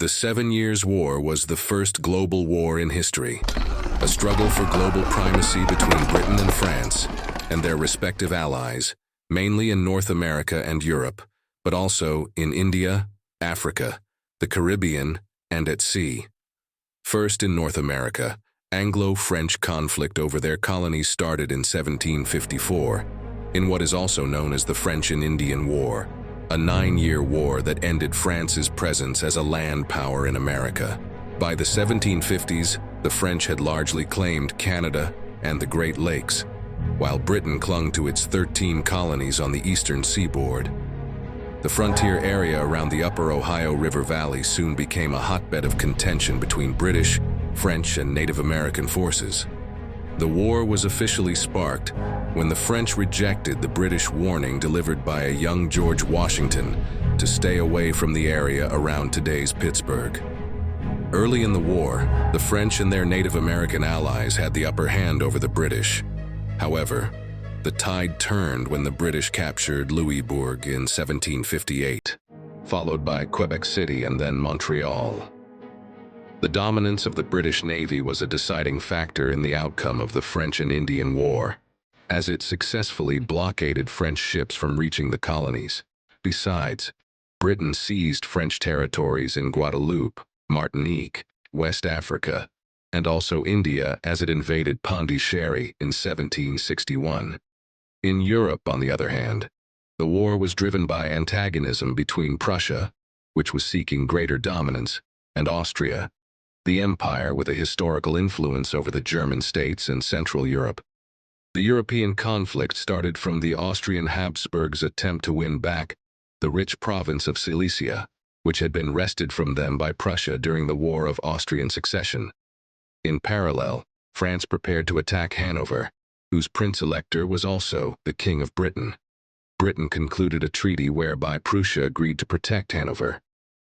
The 7 Years' War was the first global war in history, a struggle for global primacy between Britain and France and their respective allies, mainly in North America and Europe, but also in India, Africa, the Caribbean, and at sea. First in North America, Anglo-French conflict over their colonies started in 1754, in what is also known as the French and Indian War, a 9-year war that ended France's presence as a land power in America. By the 1750s, the French had largely claimed Canada and the Great Lakes, while Britain clung to its 13 colonies on the eastern seaboard. The frontier area around the upper Ohio River Valley soon became a hotbed of contention between British, French, and Native American forces. The war was officially sparked when the French rejected the British warning delivered by a young George Washington to stay away from the area around today's Pittsburgh. Early in the war, the French and their Native American allies had the upper hand over the British. However, the tide turned when the British captured Louisbourg in 1758, followed by Quebec City and then Montreal. The dominance of the British Navy was a deciding factor in the outcome of the French and Indian War, as it successfully blockaded French ships from reaching the colonies. Besides, Britain seized French territories in Guadeloupe, Martinique, West Africa, and also India as it invaded Pondicherry in 1761. In Europe, on the other hand, the war was driven by antagonism between Prussia, which was seeking greater dominance, and Austria, the empire with a historical influence over the German states and Central Europe. The European conflict started from the Austrian Habsburgs' attempt to win back the rich province of Silesia, which had been wrested from them by Prussia during the War of Austrian Succession. In parallel, France prepared to attack Hanover, whose prince-elector was also the King of Britain. Britain concluded a treaty whereby Prussia agreed to protect Hanover.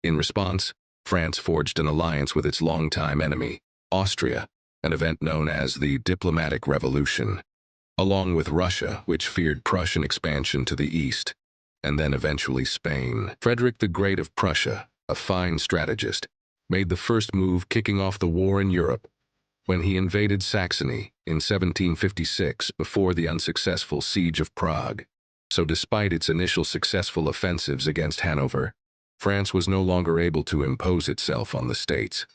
In response, France forged an alliance with its longtime enemy, Austria, an event known as the Diplomatic Revolution, along with Russia, which feared Prussian expansion to the east, and then eventually Spain. Frederick the Great of Prussia, a fine strategist, made the first move kicking off the war in Europe when he invaded Saxony in 1756 before the unsuccessful siege of Prague. So despite its initial successful offensives against Hanover, France was no longer able to impose itself on the states.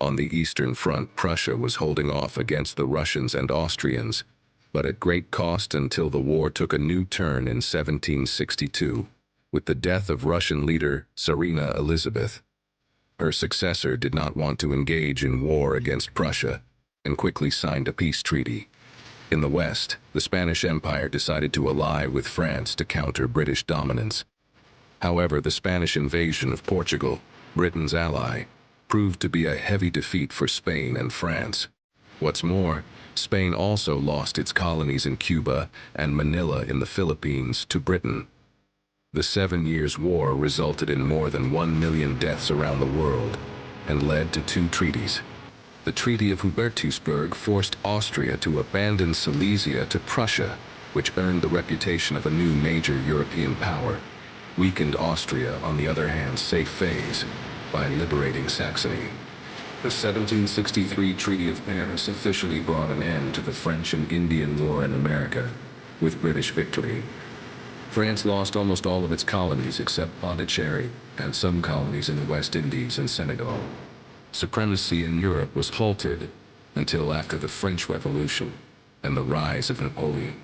On the Eastern Front, Prussia was holding off against the Russians and Austrians, but at great cost until the war took a new turn in 1762, with the death of Russian leader Tsarina Elizabeth. Her successor did not want to engage in war against Prussia, and quickly signed a peace treaty. In the West, the Spanish Empire decided to ally with France to counter British dominance. However, the Spanish invasion of Portugal, Britain's ally, proved to be a heavy defeat for Spain and France. What's more, Spain also lost its colonies in Cuba and Manila in the Philippines to Britain. The 7 Years' War resulted in more than 1 million deaths around the world and led to 2 treaties. The Treaty of Hubertusburg forced Austria to abandon Silesia to Prussia, which earned the reputation of a new major European power. Weakened Austria, on the other hand, saved face by liberating Saxony. The 1763 Treaty of Paris officially brought an end to the French and Indian War in America, with British victory. France lost almost all of its colonies except Pondicherry and some colonies in the West Indies and Senegal. Supremacy in Europe was halted until after the French Revolution and the rise of Napoleon.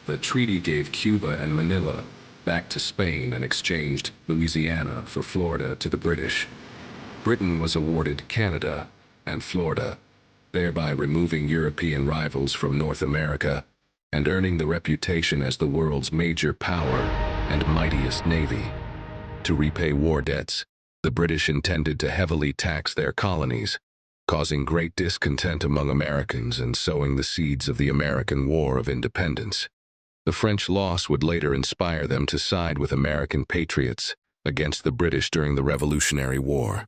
The treaty gave Cuba and Manila back to Spain and exchanged Louisiana for Florida to the British. Britain was awarded Canada and Florida, thereby removing European rivals from North America and earning the reputation as the world's major power and mightiest navy. To repay war debts, the British intended to heavily tax their colonies, causing great discontent among Americans and sowing the seeds of the American War of Independence. The French loss would later inspire them to side with American patriots against the British during the Revolutionary War.